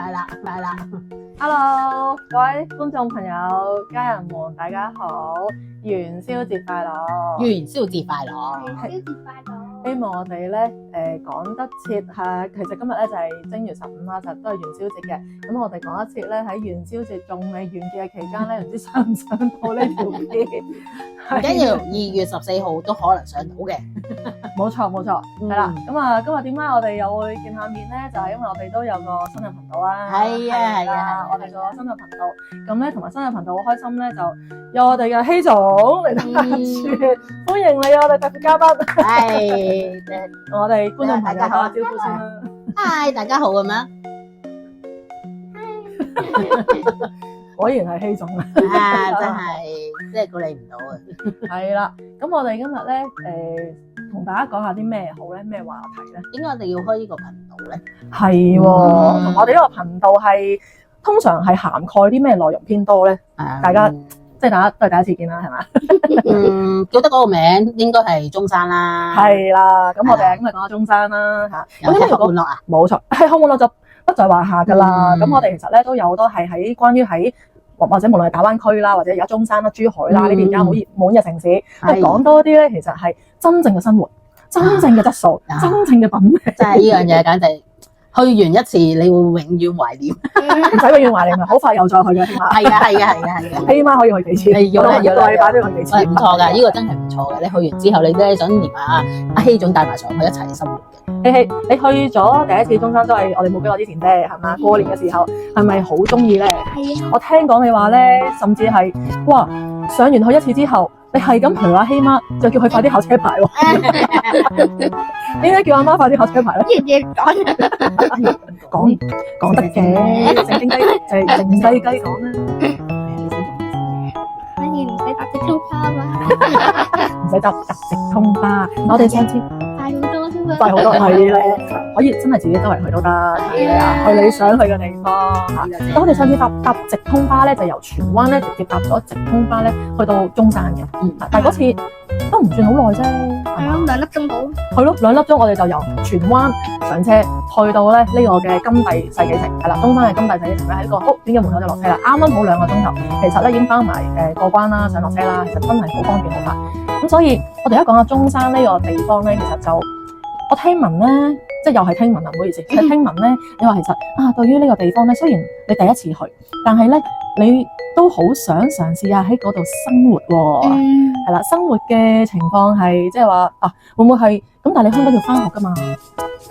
快啦 ！Hello， 各位觀眾朋友、家人們，大家好，元宵節快樂！元宵節快樂！元宵節快樂！希望我哋咧趕得切嚇，其實今日咧就係正月15啦，就都係元宵節嘅。咁我哋趕得切咧喺元宵節仲未完結嘅期間咧，唔知上唔上到呢條片？唔緊要，2月14號都可能上到嘅。冇錯，係啦。咁啊，今日點解我哋又會見下面咧？就係因為我哋都有個新嘅頻道啦。係啊，我哋做咗新嘅頻道，咁咧同埋新嘅頻道好開心咧，就有我哋嘅希總嚟到客串，歡迎你我哋特別嘉賓。係，同我哋觀眾朋友打下招呼先啦。嗨，大家好咁樣。果然係希總啊！真係估你唔到啊！係啦，咁我哋今日咧同大家講下啲咩好咧？咩話題咧？點解我哋要開呢個頻道咧？係喎，我哋呢個頻道係通常係涵蓋啲咩內容偏多咧？大家即係大家都係第一次見啦，係嘛？記得嗰個名應該係中山啦。係啦，咁我哋今日講下中山啦嚇。有吃喝玩樂啊？冇錯，係喝玩樂就不在話下㗎啦。咁我哋其實咧都有好多係喺關於喺或者無論係大灣區啦，或者而家中山啦、珠海啦呢邊間好熱門嘅城市，講多啲咧，其實係真正嘅生活、真正嘅質素、真正嘅品味。真係呢樣嘢，簡直去完一次，你會永遠懷念。唔使永遠懷念啊，好快又再去嘅，起碼。係啊，起碼可以去幾次。要啦，個禮拜都要去幾次。唔錯㗎，呢個真係唔錯嘅。你去完之後，你都係想連阿希總帶埋上去一齊生活嘅。希希，你去咗第一次中山都係我哋冇幾耐之前啫，係嘛？過年嘅時候係咪好中意咧？係啊！我聽講你話咧，甚至係哇上完去一次之後，你係咁陪阿希媽，就叫佢快啲考車牌喎。點解叫阿媽快啲考車牌咧？嘢講得嘅，靜雞就係靜雞雞講啦。反而唔使搭直通巴嘛，唔使搭直通巴。我哋上次快好多啫嘛，快好多係咧，可以真係自己周圍去都得，係啊，去你想去嘅地方嚇。我哋上次搭直通巴咧，就由荃灣咧直接搭咗直通巴咧去到中山嘅。但係嗰次都唔算好耐啫，係咯，2粒鐘到。係咯，2粒鐘我哋就由荃灣上車去到咧呢個嘅金地世紀城，係啦，中山嘅金地世紀城咧喺個屋苑嘅門口就落車啦，啱啱好2個鐘頭，其實咧已經包埋過關啦、上落車啦，其實真係好方便好快。咁所以我哋而家講下中山呢個地方咧，其實就我聽聞咧，即係又係聽聞啊，唔好意思，係聽聞咧，你話其實對於呢個地方咧，雖然你第一次去，但係咧你都好想嘗試下喺嗰度生活喎，係啦，生活嘅情況係即係話會唔會係咁？但係你香港要返學㗎嘛，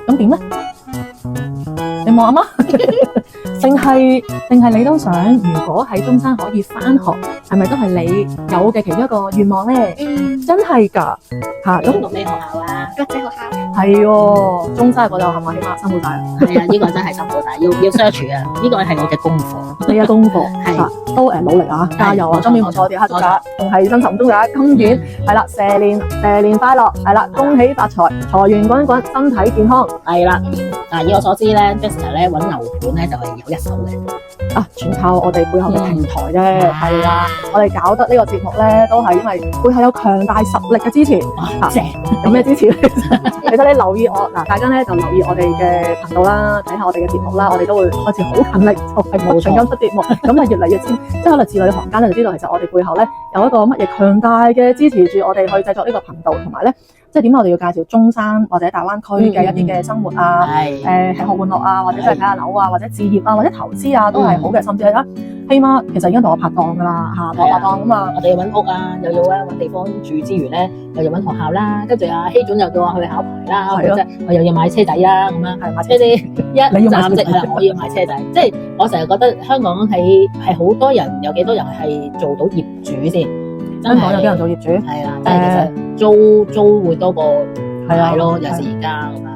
咁點咧？你望阿媽，定係你都想？如果喺中山可以返學，係咪都係你有嘅其中一個願望咧？真係㗎嚇！咁讀咩學校啊？國際學校。係喎，中山嗰度係咪起碼辛苦晒啊？係啊，呢個真係辛苦晒，要 search 啊！呢個係我嘅功課。你嘅功課係都努力啊，加油啊！今年唔錯啲，黑仔仲係新尋中嘅今年係啦，蛇年快樂係啦，恭喜發財，財源滾滾，身體健康係啦。以我所知咧 Jessica 咧揾樓盤咧就係有一手嘅。全靠我哋背後嘅平台啫，係啦，我哋搞得呢個節目咧，都係因為背後有強大實力嘅支持。正，有咩支持咧？其實你留意我大家咧就留意我哋嘅頻道啦，睇下我哋嘅節目啦，我哋都會開始好勤力，就係冇盡咁出節目，咁就越嚟越尖。即係可能字裏行間咧就知道，其實我哋背後咧有一個乜嘢強大嘅支持住我哋去製作呢個頻道，同埋咧。即係點解我哋要介紹中山或者大灣區嘅一啲嘅生活啊，吃喝玩樂啊，或者真係睇下樓啊，或者置業啊，或者投資啊，都係好嘅。甚至係希媽其實已經同我拍檔㗎啦，同我拍檔咁啊。我哋要揾屋啊，又要揾地方住之餘咧，又要揾學校啦，跟住希總又叫我去考牌啦，或者我又要買車仔啦，咁樣係買車仔一站式係啦，我要買車仔。即係我成日覺得香港係好多人，有幾多人係做到業主先？香港有啲人做業主，係啦，即係其實租會多過買咯，尤其是而家咁樣。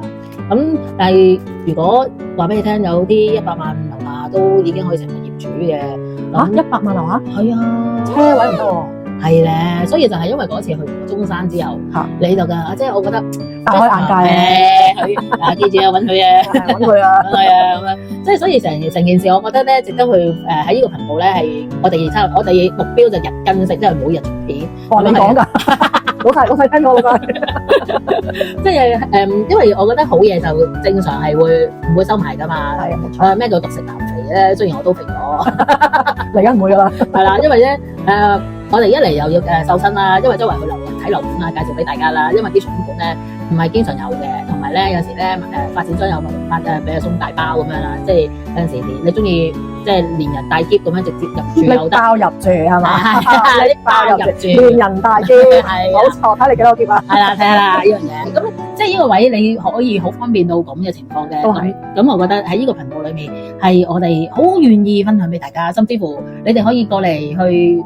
咁但係如果話俾你聽，有啲100萬樓下都已經可以成為業主嘅100萬樓下？係啊，車位唔多喎。係咧，所以就係因為嗰次去中山之後，你就㗎，即係我覺得大開眼界啊！記住啊，揾佢啊，揾佢啊，係啊咁樣。即係所以成件事，我覺得咧值得去喺呢個頻道咧係我哋目標就日更式，即係每日出片。你講㗎，老細聽到啦。即係因為我覺得好嘢就正常係唔會收埋㗎嘛。係啊，冇錯。咩叫獨食男？咧，雖然我都肥咗，嚟緊唔會噶啦。係啦，因為咧我哋一嚟又要瘦身啦，因為周圍去睇樓盤啊，介紹俾大家啦。因為啲場館咧唔係經常有嘅，同埋咧有時咧發展商有俾佢送大包咁樣啦，即係有陣時你中意即係連人帶篋咁樣直接入住又得，拎包入住係嘛？係拎包入住，連人帶篋，冇錯，睇你幾多篋啊？係啦，睇下啦呢樣嘢。咁即係呢個位你可以好方便到咁嘅情況嘅。都係咁我覺得喺呢個頻道裏面係我哋好願意分享俾大家，甚至乎你哋可以過嚟去。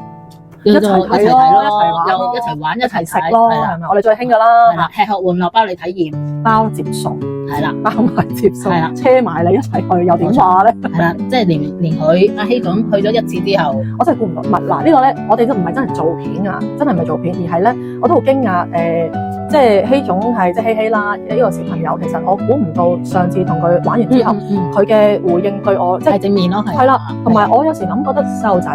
一齊睇咯，又一齊玩，一齊食咯，係咪？我哋最興噶啦，吃喝玩樂包你體驗，包接送，係啦，包埋接送，係啦，車埋你一齊去，又點話咧？係啦，即係連佢阿希總去咗一次之後，我真係估唔到。嗱呢個咧，我哋都唔係真係做片啊，真係唔係做片，而係咧，我都好驚訝即係希總係即係希希啦，呢個小朋友其實我估唔到上次同佢玩完之後，佢嘅回應對我即係正面咯，係啦，同埋我有時諗覺得細路仔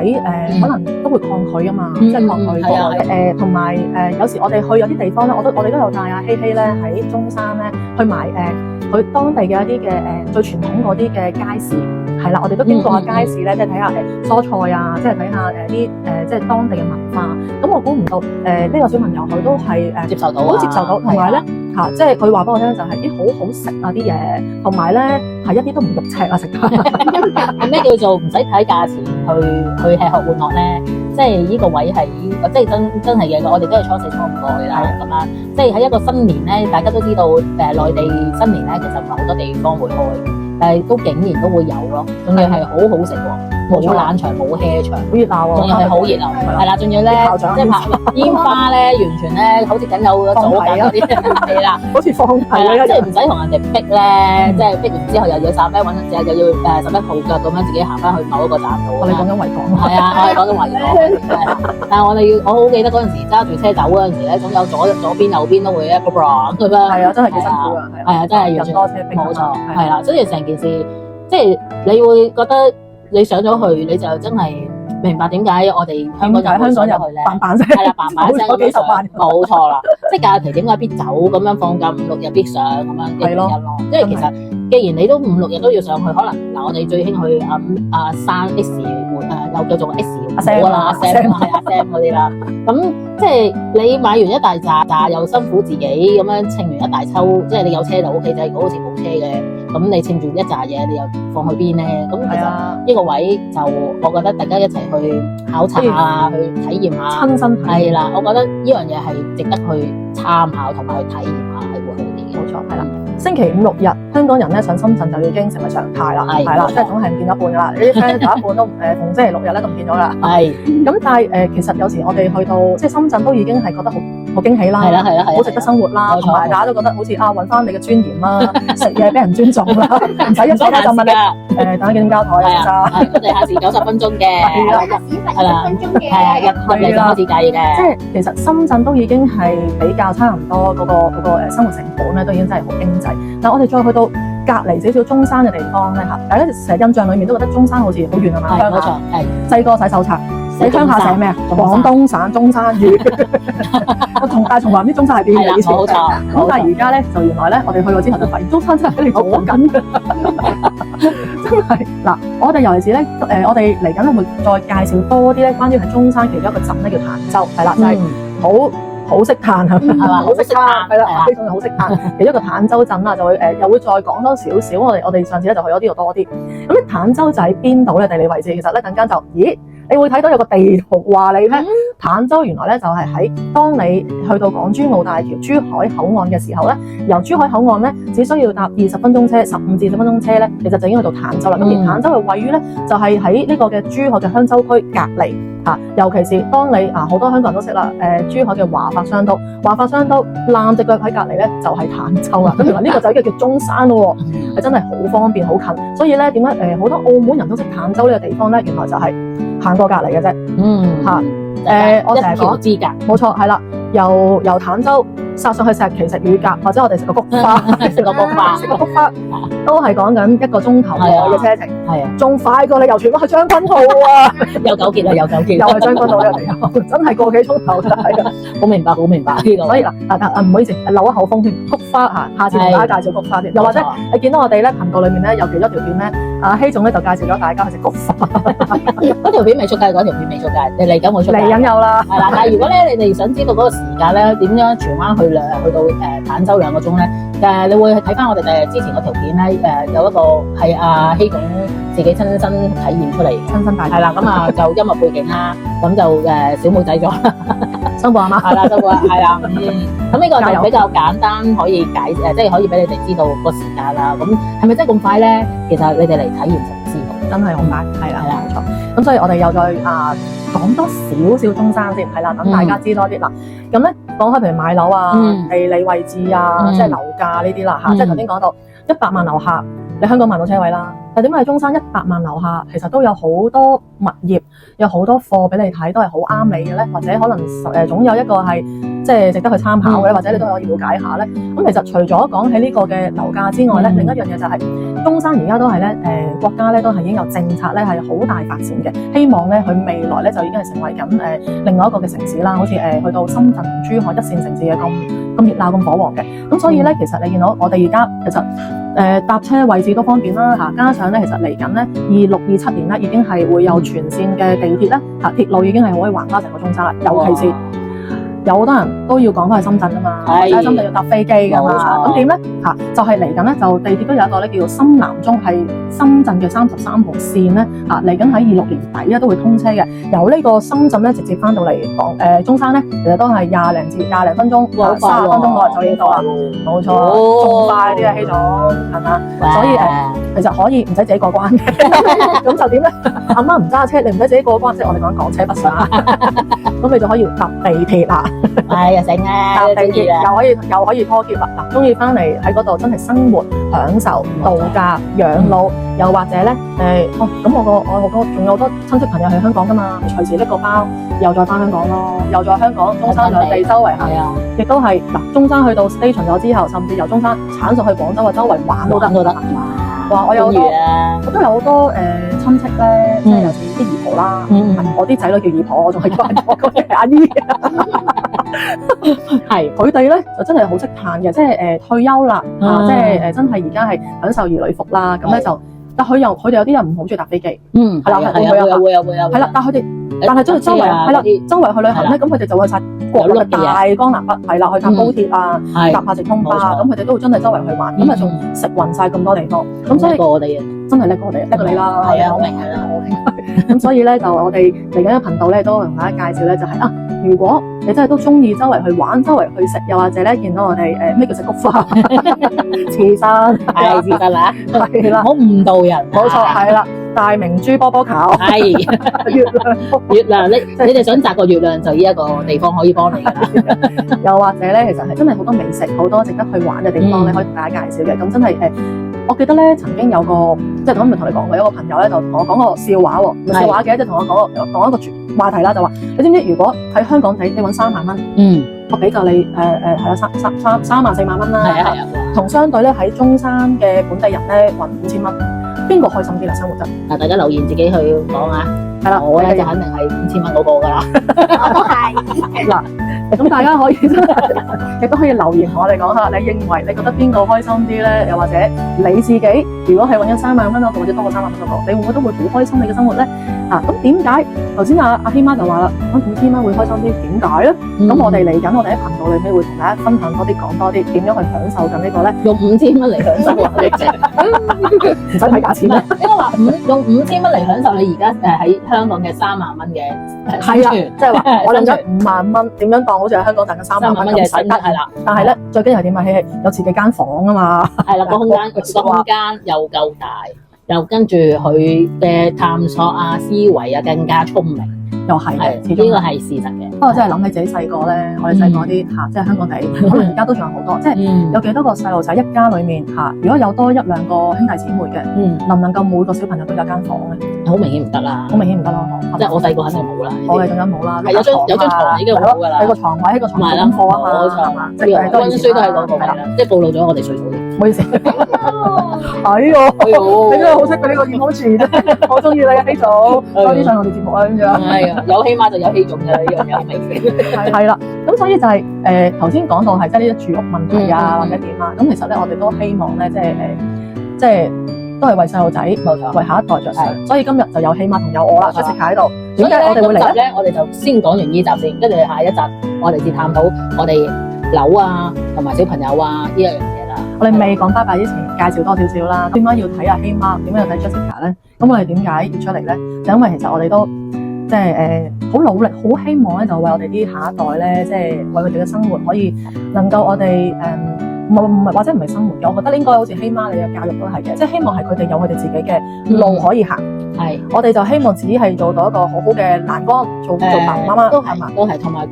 可能都會抗拒啊嘛，即係抗拒同埋有時我哋去有啲地方咧，我哋都有帶阿希希咧喺中山咧去買佢當地嘅一啲嘅最傳統嗰啲嘅街市。係啦，我哋都經過下街市咧，即係睇下蔬菜啊，即係睇下啲即係當地嘅文化。咁我估唔到呢個小朋友佢都係接受到，好接受到，同埋咧即係佢話俾我聽就係啲好好食啊啲嘢，同埋咧係一啲都唔肉赤啊食得。係咩叫做唔使睇價錢去吃喝玩樂咧？即係呢個位係即係真係嘅，我哋都係初4初5過去啦咁樣。即係喺一個新年咧，大家都知道內地新年咧其實唔係好多地方會開。但係都竟然都會有咯，仲要係好好食喎，冇冷場冇 hea 場，好熱鬧喎，仲要係好熱鬧，係啦，仲要咧即係拍煙花咧，完全咧好似緊有咗組緊嗰啲係啦，好似放題即係唔使同人哋逼咧，即係逼完之後又要搭咩揾又要11號腳咁樣自己行翻去某一個站度。我哋講緊維港，係啊，我哋講緊維港，但係我好記得嗰陣時揸住車走嗰陣時咧，總有左邊右邊都會一個 bra 咁樣，係啊，真係幾辛苦㗎，係啊，真係人多車逼，冇錯，係啦，所以成件事即係你會覺得你上咗去你就真係明白點解我哋香港人去咧，扮聲，係啦，扮聲幾十萬，冇錯啦，即係假期點解必走咁樣放假5、6日必上咁樣嘅原因咯，因為其實既然你都5、6日都要上去，可能嗱我哋最興去山 X 又叫做 X 湖啦，阿 Sam 係阿 Sam 嗰啲啦，咁即係你買完一大扎又辛苦自己咁樣稱完一大抽，即係你有車就 OK，就係如果好似冇車嘅。咁你稱住一紮嘢，你又放去邊咧？咁其實呢個位就我覺得大家一齊去考察下，去體驗下，親身體驗係啦。我覺得呢樣嘢係值得去參考同埋去體驗下，係會好啲嘅。冇錯，係啦。星期5、6日，香港人咧上深圳就已經成為常態啦，係啦，即係總係唔見一半噶啦。你啲 friend 有一半都逢星期6日咧都唔見咗啦。係。咁但係其實有時我哋去到即係深圳都已經係覺得好驚喜啦，係啦，好值得生活啦，同埋大家都覺得好似揾翻你嘅尊嚴啦，食嘢俾人尊重啦，唔使一坐就問你等幾點交台啊？我哋限時90分鐘嘅，係啦，係啊，入嚟就開始計嘅。即係其實深圳都已經係比較差唔多嗰個生活成本咧，都已經真係好經濟。但係我哋再去到隔離少少中山嘅地方咧嚇，大家成日印象裏面都覺得中山好似好遠啊嘛，冇錯，係細個洗手冊。你鄉下寫咩啊？廣東省中山縣。但係從來唔知中山係邊嘅以前。冇錯。咁但係而家咧，就原來咧，我哋去過之後就發現中山真係俾你做緊嘅。真係嗱，我哋尤其是咧，我哋嚟緊咧會再介紹多啲咧，關於喺中山其中一個鎮咧叫潭州，係啦，就係好識嘆係嘛？好識嘆係啦，非常好識嘆。其中一個潭州鎮啦，就會又會再講多少少。我哋上次咧就去咗呢度多啲。咁咧潭州就喺邊度咧？地理位置其實咧陣間就你會睇到有個地圖話你咧，潭州原來咧就係喺當你去到港珠澳大橋珠海口岸嘅時候咧，由珠海口岸咧只需要搭20分鐘車，15至20分鐘車咧，其實就已經去到潭州啦。咁而潭州嘅位於咧就係喺呢個嘅珠海嘅香洲區隔離嚇，尤其是當你好多香港人都識啦，珠海嘅華發商都攬隻腳喺隔離咧就係潭州啦。咁原來呢個就叫中山咯，係真係好方便好近。所以咧點解好多澳門人都識潭州呢個地方咧？原來就係行過隔離嘅啫，我成日講資格，冇錯，係啦，由潭州殺上去石岐食乳鴿，或者我哋食個菊花，食個菊花食個菊花都係講緊1個鐘頭內嘅車程，係啊，仲快過你由荃灣去將軍澳啊！又糾結啦，又糾結，又係將軍澳呢個地方，真係個幾鐘頭就係啦。好明白，好明白呢個。所以嗱，唔好意思，漏一口風添。菊花嚇，下次同大家介紹菊花添。又或者你見到我哋咧頻道裏面咧有其中一條片咧，阿希總咧就介紹咗大家去食菊花。嗰條片未出街，嗰條片未出街，你嚟緊會出街。嚟緊有啦。係啦，但係如果咧你哋想知道嗰個時間咧點樣荃灣去到坦洲2個鐘咧，你會睇翻我哋之前嗰條片咧，有一個係阿希總自己親身體驗出嚟，親身大係啦，咁啊就音樂背景啦，咁就小妹仔咗，辛苦阿媽，係啦，辛苦啦，係啦，咁呢個就比較簡單，可以即係可以俾你哋知道個時間啦。咁係咪真係咁快咧？其實你哋嚟體驗就知道，真係好快，係啦，冇錯。咁所以我哋又再講多少中山先，係啦，等大家知多啲啦。咁咧講開譬如買樓啊、地理位置啊、即係樓價呢啲啦嚇，即係頭先講到100萬樓下，你香港買到車位啦。但點解喺中山100萬樓下，其實都有好多物業，有好多貨俾你睇，都係好啱你嘅咧？或者可能總有一個係即係值得去參考嘅，或者你都可以了解下咧。咁其實除咗講起呢個嘅樓價之外咧，另一樣嘢就係中山而家都係咧國家咧都係已經有政策咧係好大發展嘅，希望咧佢未來咧就已經係成為緊另外一個嘅城市啦，好似去到深圳、珠海1線城市嘅咁熱鬧、咁火旺嘅。咁所以咧，其實你見到我哋而家其實搭車位置都方便啦嚇，加上咧其實嚟緊咧26、27年咧已經係會有全線嘅地鐵啦嚇，鐵路已經係可以橫跨成個中山啦，尤其是有好多人都要趕翻去深圳啊嘛，喺深圳要搭飛機噶嘛，咁點咧嚇？就係嚟緊咧就地鐵都有一個咧叫做深南中，係深圳嘅33號線咧嚇，嚟緊喺26年底咧都會通車嘅，由呢個深圳咧直接翻到嚟中山咧，其實都係20零分鐘，或者30分鐘內就已經到啦，冇錯，仲快啲啊，希總係嘛？所以其實可以唔使自己過關嘅，咁就點咧？阿媽唔揸車，你唔使自己過關，即係我哋講港車北上，咁你就可以搭地鐵啦。係啊，成啊，搭地鐵又可以拖喼啦。嗱，中意翻嚟喺嗰度真係生活、享受、度假、養老，又或者咧咁我仲有好多親戚朋友喺香港噶嘛，隨時拎個包又再翻香港咯，又在香港中山兩地周圍行，亦都係嗱，中山去到 station 咗之後，甚至由中山鏟上去廣州啊，周圍玩都得。哇！我都有好多親戚咧，即係尤其啲姨婆啦，我啲仔女叫姨婆，我仲係叫我嗰啲係阿姨。係佢哋咧就真係好識嘆嘅，即係退休啦，即係真係而家係享受兒女福啦。咁咧就，但佢哋有啲人唔好中意搭飛機，係啦，會有，係啦，但係真係周圍係啦，周圍去旅行咧，咁佢哋就會去曬國內嘅大江南北，係啦，去搭高鐵啊，搭下直通巴啊，咁佢哋都會真係周圍去玩，咁啊仲食勻曬咁多地方，咁所以我哋真係叻過你啦，係啊，我明㗎啦，咁所以咧就我哋嚟緊嘅頻道咧都同大家介紹咧就係如果你真係都中意周圍去玩、周圍去食，又或者咧見到我哋咩叫食菊花、刺身，係刺身啦，係啦，唔好誤導人，冇錯，係啦，大明珠波波球，係月亮，你哋想摘個月亮就呢一個地方可以幫你㗎啦。又或者咧，其實係真係好多美食、好多值得去玩嘅地方咧，可以同大家介紹嘅。咁真係我記得咧曾經有個即係咁咪同你講過，有個朋友咧就同我講個笑話喎，唔係笑話嘅，就同我講一個話題啦，就話你知唔知如果喺香港你揾3萬蚊，我俾夠你係啦3萬4萬蚊啦，係啊，同相對咧喺中山嘅本地人咧揾5000蚊，邊個開心啲啦生活真？嗱，大家留言自己去講啊。係啦，我咧就肯定係5000蚊嗰個㗎啦。我都係。嗱，咁大家可以亦都可以留言同我哋講下，你認為你覺得邊個開心啲咧？又或者你自己如果係揾緊3萬蚊嗰個，或者多過3萬蚊嗰個，你會唔會都會好開心你嘅生活咧？咁點解頭先阿希媽就話啦，揾5000蚊會開心啲，點解咧？咁我哋嚟緊，我哋喺頻道裏面會同大家分享多啲，講多啲點樣去享受緊呢個咧？用5000蚊嚟享受啊！唔使睇價錢啦，因為話用5000蚊嚟享受你而家喺香港嘅3萬蚊嘅係啊，即係話我諗咗5萬蚊，點樣當好似喺香港賺緊3萬蚊咁使得係啦。但係咧，最緊要係點啊？有自己間房啊嘛，係啦，個空間又夠大，又跟住佢嘅探索啊、思維啊更加聰明，又係嘅，呢個係事實嘅。不過真係諗起自己細個咧，我哋細個啲嚇，即係香港地，可能而家都仲有好多，即係有幾多個細路仔一家裡面嚇，如果有多一兩個兄弟姊妹嘅，能唔能夠每個小朋友都有間房咧？好明顯唔得啦，好明顯唔得咯，即係我細個肯定冇啦，我哋仲有冇啦？係有張床已經好㗎啦，有個床位喺個床度功課啊嘛，係嘛？即係溫書都係嗰個係啦，即係暴露咗我哋歲數嘅。唔好意思，係喎，你真係好識佢呢個演好詞啫，好中意你啊，希總，多啲上我哋節目啊，咁樣。係啊，有希媽就有希總嘅呢樣嘢明顯。係啦，咁所以就係頭先講到係即係呢啲住屋問題啊，或者點啊，咁其實咧我哋都希望咧即係都係為細路仔，為下一代着想。所以今日就有希媽同有我啦，Jessica喺度。點解我哋會嚟咧？我哋就先講完呢集先，跟住下一集我哋先探討我哋樓啊同埋小朋友啊呢一樣嘢啦。我哋未講拜拜之前，介紹多少少啦。點解要睇阿希媽？點解要睇 Jessica 咧？咁我哋點解要出嚟咧？就因為其實我哋都即係好努力，好希望咧就為我哋啲下一代咧，即係為佢哋嘅生活可以能夠我哋唔係或者唔係生活嘅，我覺得應該好似希媽你嘅教育都係嘅，即係希望係佢哋有佢哋自己嘅路可以行。係，我哋就希望只係做到一個好好嘅欄杆，做爸爸媽媽都係嘛，都係同埋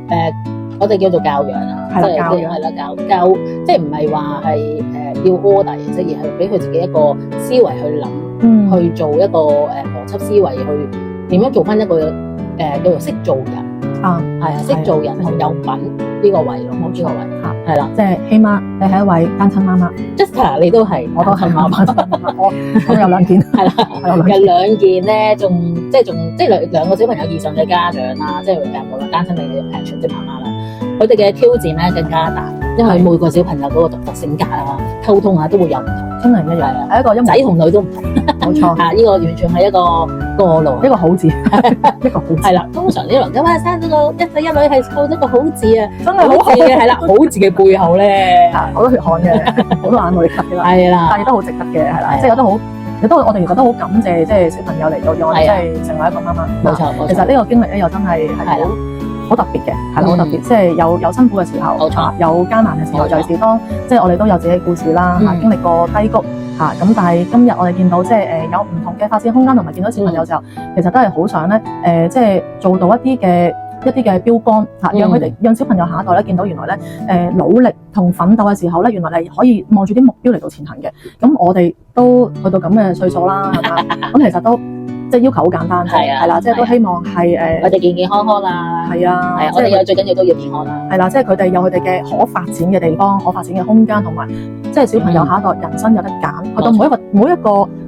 我哋叫做教養啊，係啦教養係啦教，即係唔係話係要 order 即係而係俾佢自己一個思維去諗，去做一個邏輯思維去點樣做翻一個叫做識做人啊，係啊，識做人同有品呢個位咯，冇呢個位嚇，係啦，即係希媽你係一位單親媽媽 ，Jessica 你都係，我都係媽媽，我有兩件，係啦，有兩件咧，仲即係兩個小朋友以上嘅家長啦，即係無論單親定係全職媽媽啦，佢哋嘅挑戰咧更加大，因為每個小朋友嗰個獨特性格啊、溝通啊都會有唔同，真係唔一樣，係一個仔同女都唔同，冇錯啊！呢個完全係一個過路，一個好字，一個好字係啦。通常啲人咁啊，生咗個一仔一女係湊咗個好字啊，真係好字嘅係啦，好字嘅背後咧，好多血汗嘅，好多眼淚嘅，係啦，但係亦都好值得嘅，係啦，即係覺得好。亦都我哋覺得好感謝，即係小朋友嚟到，讓我哋真係成為一個媽媽。冇錯，其實呢個經歷咧又真係好特別嘅，係啦，好特別，即係有辛苦嘅時候，有艱難嘅時候，尤其是當即係我哋都有自己嘅故事啦，經歷過低谷嚇，咁但係今日我哋見到即係有唔同嘅發展空間，同埋見到小朋友嘅時候，其實都係好想咧即係做到一啲嘅標杆嚇，讓小朋友下一代咧見到原來咧努力同奮鬥嘅時候咧，原來係可以望住啲目標嚟到前行嘅。咁我哋都去到咁嘅歲數啦，係嘛？咁其實都即係要求好簡單，係啦，即係都希望係我哋健健康康啦，係啊，我哋最緊要都要健康啦，係啦，即係佢哋有佢哋嘅可發展嘅地方、可發展嘅空間，同埋即係小朋友下一代人生有得揀，去到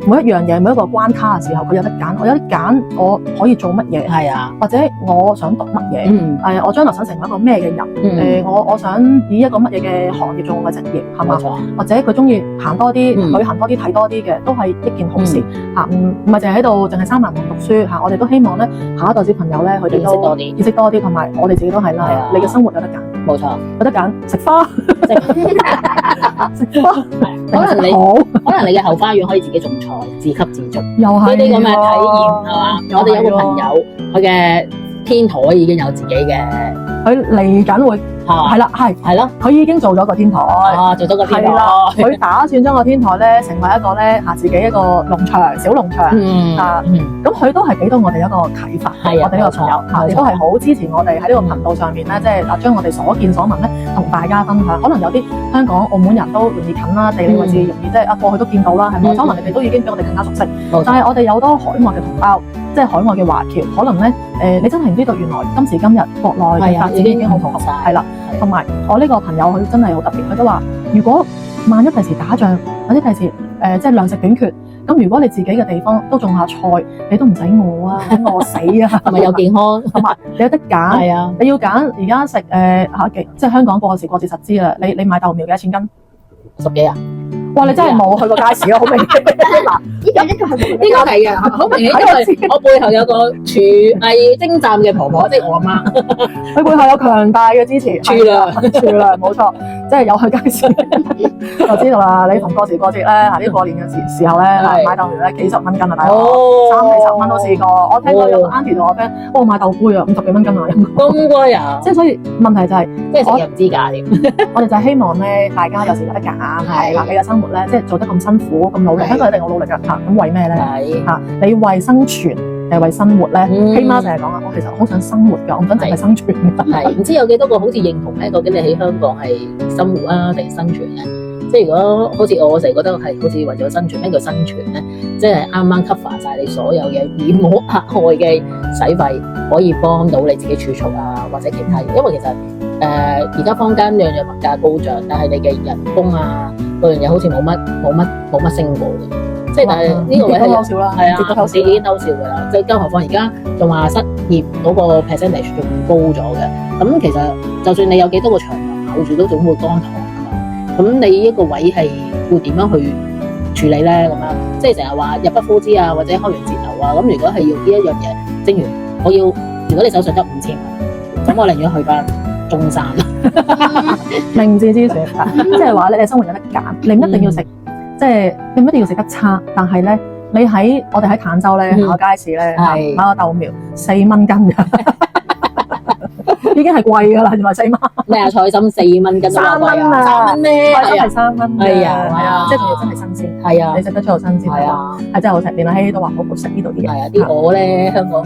每一樣嘢、每一個關卡嘅時候，佢有得揀，我有得揀，我可以做乜嘢？係啊，或者我想讀乜嘢？我將來想成為一個咩嘅人？我想以一個乜嘢嘅行業做我嘅職業，係嘛？或者佢中意行多啲、旅行多啲、睇多啲嘅，都係一件好事嚇。唔係淨係喺度，淨係閂埋門讀書嚇。我哋都希望咧，下一代小朋友咧，佢哋都意識多啲，同埋我哋自己都係啦。你嘅生活有得揀，冇錯，有得揀食花，食花。可能你嘅後花園可以自己種菜，自給自足，又係呢啲咁嘅體驗係嘛？我哋有個朋友，佢嘅天台已經有自己嘅，佢嚟緊會係啦，係咯，佢已經做咗個天台，做咗個天台，佢打算將個天台咧成為一個咧自己一個農場，小農場咁佢都係俾到我哋一個啟發，我哋呢個朋友亦都係好支持我哋喺呢個頻道上面咧，即係將我哋所見所聞咧同大家分享。可能有啲香港、澳門人都容易近啦，地理位置容易即係過去都見到啦，係咪？可能你哋都已經比我哋更加熟悉，但係我哋有好多海外嘅同胞，即係海外嘅華僑，可能咧你真係唔知道原來今時今日國內嘅發展已經好同晒，係啦。同埋我呢個朋友佢真係好特別，佢都話：如果萬一第時打仗，或者第時即係糧食短缺，咁如果你自己嘅地方都種下菜，你都唔使餓啊，餓死啊，係咪有健康？同埋你有得揀，係啊，你要揀而家食即係香港過時過節實知啦，你買豆苗幾多錢斤？10幾啊？哇！你真係冇去過街市咯，好明顯。嗱，呢個係嘅，好明顯，因為我背後有個廚藝精湛嘅婆婆，即係我阿媽，佢背後有強大嘅支持，廚娘，冇錯，即係有去街市就知道啦。你逢過時過節咧，啲過年嘅時候咧，買豆苗咧幾十蚊斤啊，大佬，30蚊都試過。我聽過有個 auntie 同我 friend，我買豆杯啊，50幾蚊斤啊，咁貴啊！即係所以問題就係，即係食又唔知價添。我哋就係希望咧，大家有時有得揀，係嗱，你嘅生活咧，即係做得咁辛苦咁努力，香港一定好努力㗎嚇。咁為咩咧？嚇，你為生存為生活咧，希媽成日講啊，我其實好想生活㗎，我唔想淨係生存㗎。係唔知有幾多個好似認同咧？究竟你喺香港係生活啊定生存咧？即係如果好似我成日覺得係好似為咗生存，咩叫生存咧？即係啱啱 cover 晒你所有嘅而冇額外嘅使費，可以幫到你自己儲蓄啊，或者其他嘢。因為其實而家坊間樣樣物價高漲，但係你嘅人工啊嗰樣嘢好似冇乜升過嘅。即係但係呢個位係少啦，係啊，已經偷笑㗎啦。即係更何況而家仲話失業嗰個 percentage 仲高咗嘅。咁其實就算你有幾多個長糧咬住，都總會乾塘㗎嘛。咁你呢一個位係會點樣去處理咧？咁樣即係成日話入不敷支啊，或者開源節流啊。咁如果係要呢一樣嘢，正如我要，如果你手上得5000蚊，咁我寧願去翻中山。明智之選，即係話你生活有得揀，你唔一定要食。即係你唔一定要食得差，但係咧，我哋喺坦洲咧行個街市咧，買個豆苗4蚊斤嘅，已經係貴㗎啦，原來4蚊。咩啊？菜心4蚊斤3蚊啊，3蚊咩？菜心係3蚊嘅，係啊，即係仲要真係新鮮。係啊，你食得出又新鮮，係啊，係真係好食。連阿希都話好好食呢度啲嘢。係啊，啲鵝咧香港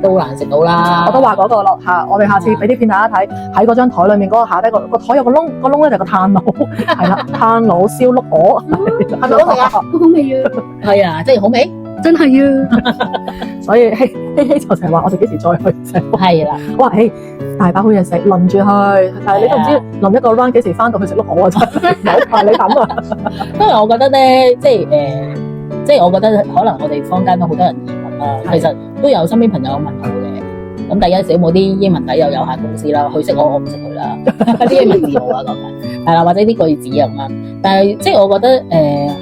都好難食到啦。我都話嗰個落下，我哋下次俾啲片大家睇，喺嗰張台裏面嗰個下低個台有個窿，個窿咧就個炭爐，係啦，炭爐燒碌鵝，係咪好味啊？好好味啊！係啊，即係好味，真係啊！所以希就成日話我哋幾時再去食。係啦，我話大把好嘢食，輪住去，但係你都唔知輪一個 round 幾時翻到去食碌鵝啊！真係有排你諗啊！因為我覺得咧，即係我覺得可能我哋坊間都好多人移民啦，其實都有身邊朋友問我嘅。咁第一時有冇啲英文底有限公司啦，佢識我唔識佢啦，啲英文字母啊講緊，係啦，或者啲句子啊咁樣。但係即係我覺得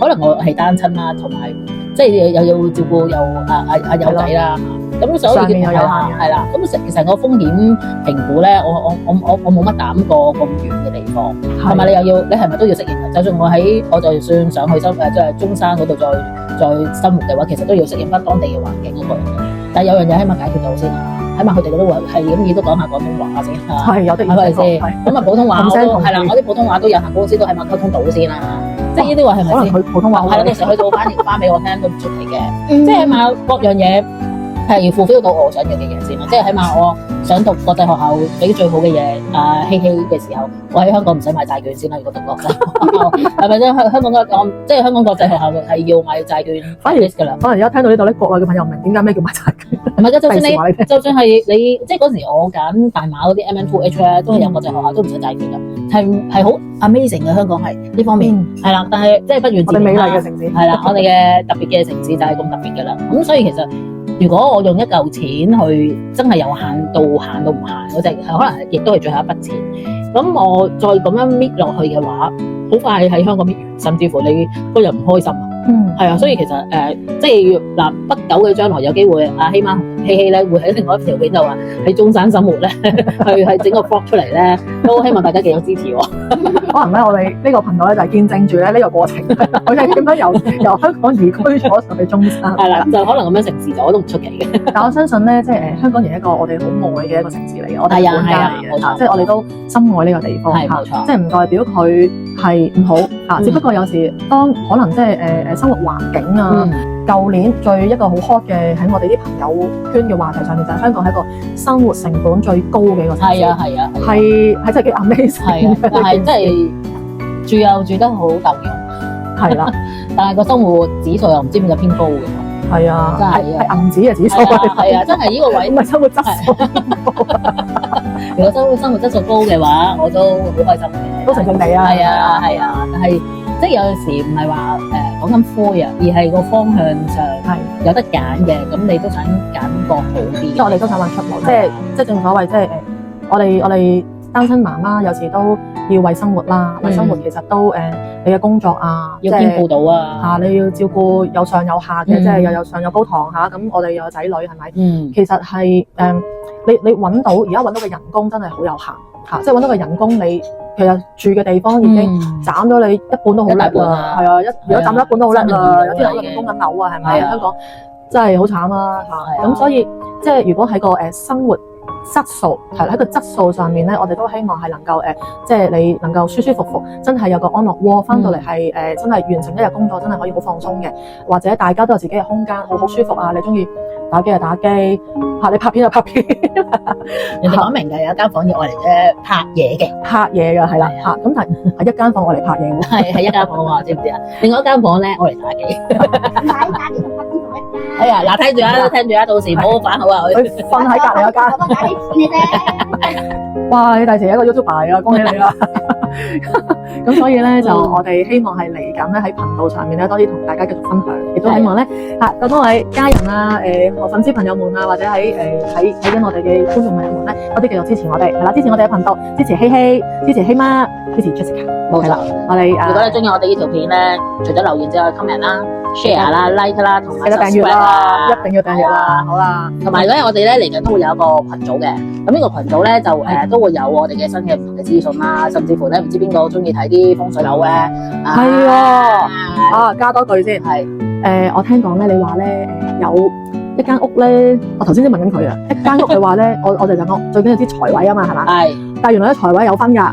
可能我係單親啦，同埋即係又要照顧有友仔啦，咁所以上面又有限嘅，係啦。咁成個風險評估咧，我冇乜膽過咁遠嘅地方，同埋你係咪都要適應？就算我就算想去即係中山嗰度再生活嘅話，其實都要適應翻當地嘅環境嗰個樣嘢。但係有樣嘢起碼解決到先啦。起碼佢哋都會係咁，亦都講下廣東話先嚇。係有的，係咪先？咁啊普通話係啦，我啲普通話都有限公司都起碼溝通到先啦。即係呢啲話係咪先？可能佢普通話係啦，到時佢就翻譯翻俾我聽都唔出奇嘅。即係起碼各樣嘢係要 fulfill 到我想要嘅嘢先啦。即係起碼我想讀國際學校俾最好嘅嘢，希嘅時候，我喺香港唔使買債券先啦。如果讀國際學校係咪啫？香港即係香港國際學校係要買債券，反而㗎啦。可能而家聽到呢度咧，國內嘅朋友唔明點解咩叫買債券。唔係㗎，就算係你，即係嗰時我揀大馬嗰啲 MM2H 咧，都係有國際學校，都唔使債券㗎，係好 amazing 嘅。香港係呢方面係啦，但係即係不願自我哋美麗嘅城市係啦，我哋嘅特別嘅城市就係咁特別㗎啦。咁所以其實如果我用一嚿錢去真係由限到限到唔限嗰隻，可能亦都係最後一筆錢。咁我再咁樣搣落去嘅話，好快喺香港搣完，甚至乎你個人唔開心。係啊，所以其實即係嗱，不久嘅將來有機會，阿希媽希咧會喺另外一條片度話喺中山生活咧，去整個 vlog 出嚟咧，都希望大家繼續支持喎。可能咧，我哋呢個頻道咧就係見證住咧呢個過程，佢係點樣由香港移居咗上去中山。係啦，就可能咁樣成事咗都唔出奇嘅。但我相信咧，即係香港係一個我哋好愛嘅一個城市嚟嘅，我哋本家嚟嘅嚇，即係我哋都深愛呢個地方嚇，即係唔代表佢係唔好嚇，只不過有時當可能即係生活環境啊，舊年一個好 hot 嘅喺我哋啲朋友圈嘅話題上面，就係香港係一個生活成本最高嘅一個城市。係啊，係真係幾 amazing。係啊，但係真係住又住得好夠用，係啦，但係個生活指數又唔知點解偏高嘅。係啊，真係係銀紙嘅指數。係啊，真係呢個位唔係生活質素。如果生活質素高嘅話，我都好開心嘅，都成正比啊。係啊，但係即係有陣時唔係話講緊灰啊，而係個方向上係有得揀嘅，咁你都想揀個好啲。即係我哋都想揾出路，即係正所謂，即係我哋單親媽媽有時都要為生活啦，為生活其實都你嘅工作啊，要兼顧到啊，你要照顧有上有下嘅，即係又有上有高堂嚇，咁我哋又有仔女係咪？其實係你揾到而家揾到嘅人工真係好有限嚇，即係揾到嘅人工你其實住嘅地方已經斬咗你一半都好叻啦，係啊，如果斬咗一半都好叻啦，有啲人可能供緊樓啊，係咪？香港真係好慘啦嚇，咁所以即係如果喺個生活質素係喺個質素上面咧，我哋都希望係能夠即係你能夠舒舒服服，真係有個安樂窩，翻到嚟係真係完成一日工作，真係可以好放鬆嘅，或者大家都有自己嘅空間，好舒服啊！你中意打機就打機，你拍片就拍片。人哋講明嘅，有一間房要愛嚟嘅拍嘢嘅，拍嘢㗎係啦嚇，咁但係一間房我嚟拍嘢喎。係一間房喎，知唔知啊？另外一間房咧，愛嚟打機。唔使打機同拍片同一間。哎呀，嗱，聽住啊，聽住啊，到時唔好反口啊！佢瞓喺隔離嗰間。我都打你錢嘅啫。哇！你第時一個 YouTuber 啊，恭喜你啦！咁所以咧就我哋希望係嚟緊咧喺頻道上面咧多啲同大家繼續分享，亦都希望咧咁多位家人啊、我粉絲朋友們啊，或者喺睇緊我哋嘅觀眾朋友們咧，多啲繼續支持我哋，係啦，支持我哋嘅頻道，支持希希，支持希媽，支持 Jessica， 冇錯。我哋如果你中意我哋呢條片咧，除咗留言之外 ，comment 啦、share 啦、like 啦，同埋記得訂閱啦，subscribe 一定要訂閱啦，好啦。同埋咧，我哋咧嚟緊都會有一個群組嘅，咁呢個群組咧就都會有我哋嘅新嘅唔同嘅資訊啦，甚至乎咧唔知邊個中意睇啲風水樓嘅，係喎，加多句先，係我聽講咧，你話咧有一間屋咧，我頭先先問緊佢啊，一間屋你話咧，我哋就講最緊要啲財位啊嘛，係嘛？係，但係原來咧財位有分㗎。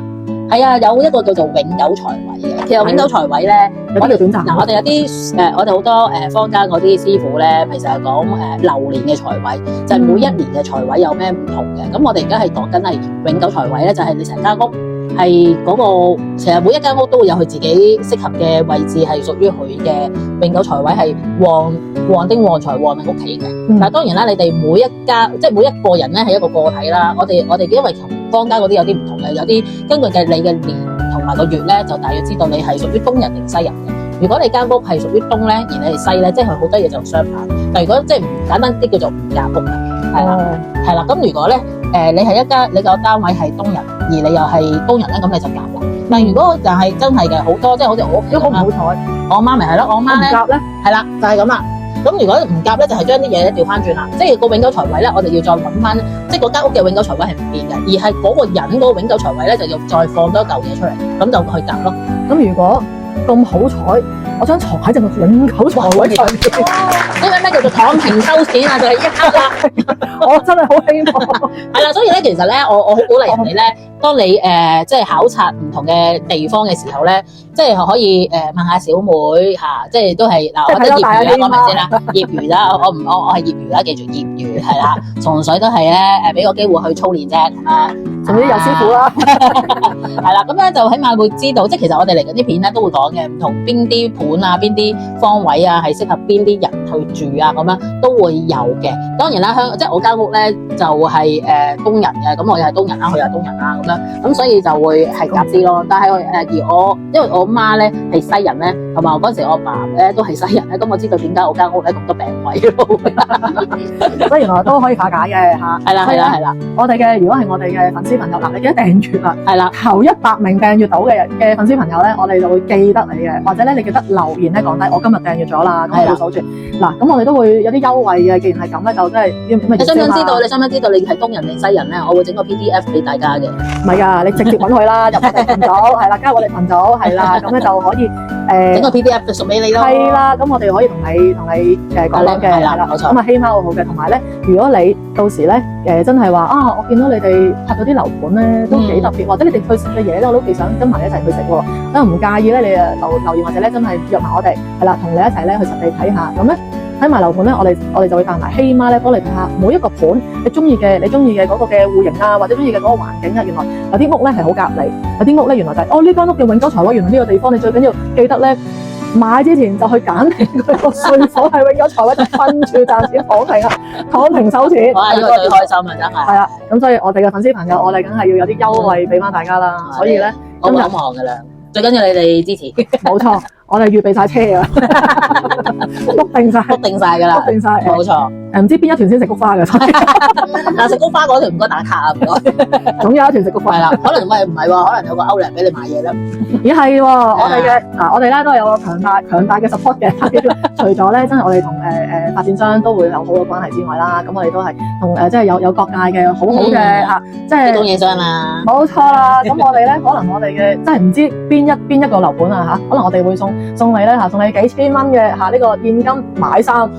係啊，有一個叫做永久財位嘅。其實永久財位咧，有啲叫短暫。我哋有啲我哋好多坊間嗰啲師傅咧，其實係講流年嘅財位，就係每一年嘅財位有咩唔同嘅。咁我哋而家係講緊係永久財位咧，就係你成間屋係嗰個，其實每一間屋都會有佢自己適合嘅位置，係屬於佢嘅永久財位，係旺丁旺財旺你屋企嘅。但係當然啦，你哋每一家即係每一個人咧係一個個體啦。我哋因為同坊間嗰啲有啲唔同嘅，有啲根據你嘅年同埋個月咧，就大約知道你係屬於東人定西人嘅。如果你間屋係屬於東咧，而你係西咧，即係佢好多嘢就相反。但如果即係唔簡單啲叫做唔夾屋嘅，係啦，係啦。咁如果咧你係你個單位係東人，而你又係東人咧，咁你就夾啦。但如果就係真係嘅好多，即係好似我屋企咁啦，好唔好彩？我媽咪係咯，我媽咧夾咧，係啦，就係咁啦。咁如果唔夾咧，就係將啲嘢咧調翻轉啦，即係個永久財位咧，我哋要再揾翻，即係嗰間屋嘅永久財位係唔變嘅，而係嗰個人嗰個永久財位咧，就要再放多一嚿嘢出嚟，咁就去夾咯。咁如果咁好彩，我張床喺隻永久財位上邊，呢位咩叫做躺平收錢啊？就係一刻啦。我真係好希望。係啦，所以咧，其實咧，我好鼓勵人哋咧，當你即係考察唔同嘅地方嘅時候咧，即係可以問下小妹嚇，即係都係嗱，我覺得業餘啦，講明先啦，業餘啦，我係業餘啦，記住業餘係啦，純粹都係咧俾個機會去操練啫咁樣，仲有師傅啦，係啦，咁咧就起碼會知道，即係其實我哋嚟緊啲片咧都會講嘅，唔同邊啲盤啊，邊啲方位啊，係適合邊啲人去住啊，咁樣都會有嘅。當然啦，即係我間屋咧就係東人嘅，咁我又係東人啦，佢又係東人啦，咁樣咁所以就會係夾啲咯。但係而我因為我媽咧係西人咧，同埋我嗰陣時我爸咧都係西人咧，咁我知道點解我間屋咧咁多病位咯。所以原來都可以化解嘅嚇。係啦係啦係啦，我哋嘅如果係我哋嘅粉絲朋友嗱，你記得訂閱啦，係啦，頭100名訂閱到嘅粉絲朋友咧，我哋就會記得你嘅，或者咧你記得留言咧講低，我今日訂閱咗啦，咁我會數住。嗱，咁我哋都會有啲優惠嘅，既然係咁咧，就真係你想唔想知道？你想唔想知道你係東人定西人咧？我會整個 PDF 俾大家嘅。唔係㗎，你直接揾佢啦，入我哋群組係啦，加入我哋群組係啦，咁咧就可以整個 PDF 就送俾你咯。係啦，咁我哋可以同你講嘅係啦，冇錯。咁啊希媽好好嘅，同埋咧，如果你到時咧真係話啊，我見到你哋拍咗啲樓盤咧都幾特別，或者你哋去食嘅嘢咧，我都幾想跟埋一齊去食喎。咁唔介意咧，你留言或者咧真係約埋我哋係啦，同你一齊咧去實地睇下。咁咧睇埋樓盤咧，我哋就會帶埋希媽咧幫你睇下每一個盤你中意嘅嗰個嘅戶型啊，或者中意嘅嗰個環境啊。原來有啲屋咧係好夾你，有啲屋咧原來就係呢間屋嘅永久財位，原來呢個地方你最緊要記得咧。買之前就去揀定佢個稅房係永久財位，就分住賺錢躺平啊，躺平收錢。哇！呢個最開心啊，真係。係啊，咁所以我哋嘅粉絲朋友，我哋梗係要有啲優惠俾翻大家啦。所以咧，我好忙噶啦，最緊要你哋支持。冇錯，我哋預備晒車啊，篤定晒噶啦，冇錯。唔知邊一團先食菊花嘅，但食菊花嗰團唔該打卡啊，唔該。總有一團食菊花啦，可能唔係喎，可能有個歐良俾你買嘢咧。咦係喎，我哋咧都有個強大嘅 support 嘅。除咗咧，真係我哋同發展商都會有好嘅關係之外啦，咁我哋都係同即係有各界嘅好嘅即係供應商啦。冇錯啦，咁我哋咧可能我哋嘅即係唔知邊一個樓盤啊嚇，可能我哋會送你咧嚇，送你幾千蚊嘅呢個現金買衫。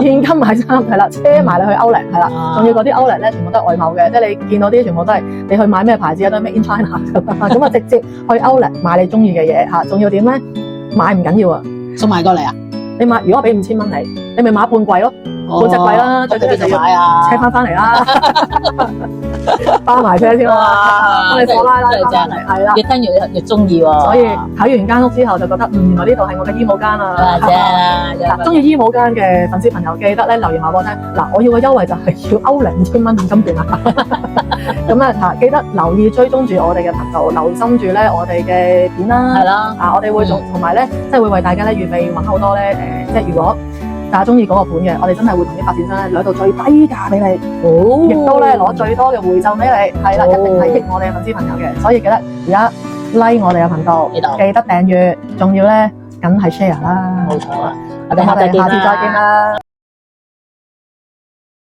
現金買衫係啦，車埋你去歐力係啦，仲要嗰啲歐力咧全部都係外貿嘅，即係你見到啲全部都係你去買咩牌子啊，都係 Made in China 咁啊，直接去歐力買你中意嘅嘢嚇，仲要點咧？買唔緊要啊，送埋過嚟啊！你買如果我俾5000蚊你你咪買半櫃咯，半隻櫃啦，最緊要就要買啊，車翻嚟啦，包埋車添啊，幫你放拉拉真係正翻嚟，係啦。越聽越中意喎。所以睇完間屋之後就覺得，原來呢度係我嘅醫務間啊！正啊，嗱，中意醫務間嘅粉絲朋友記得咧留言話俾我聽。嗱，我要嘅優惠就係要歐2,000蚊現金券啊！咁啊嚇，記得留意追蹤住我哋嘅頻道，留心住咧我哋嘅片啦。係啦，啊，我哋會同埋咧，即係會為大家咧預備揾好多咧即係如果大家中意嗰個盤嘅，我哋真係會同啲發展商咧攞到最低價俾你，亦都咧攞最多嘅回贈俾你，係啦，一定係益我哋嘅粉絲朋友嘅，所以記得而家 like 我哋嘅頻道，記得訂閱，仲要咧梗係 share 啦，冇錯啊，我我哋哋下次見下次再見啦。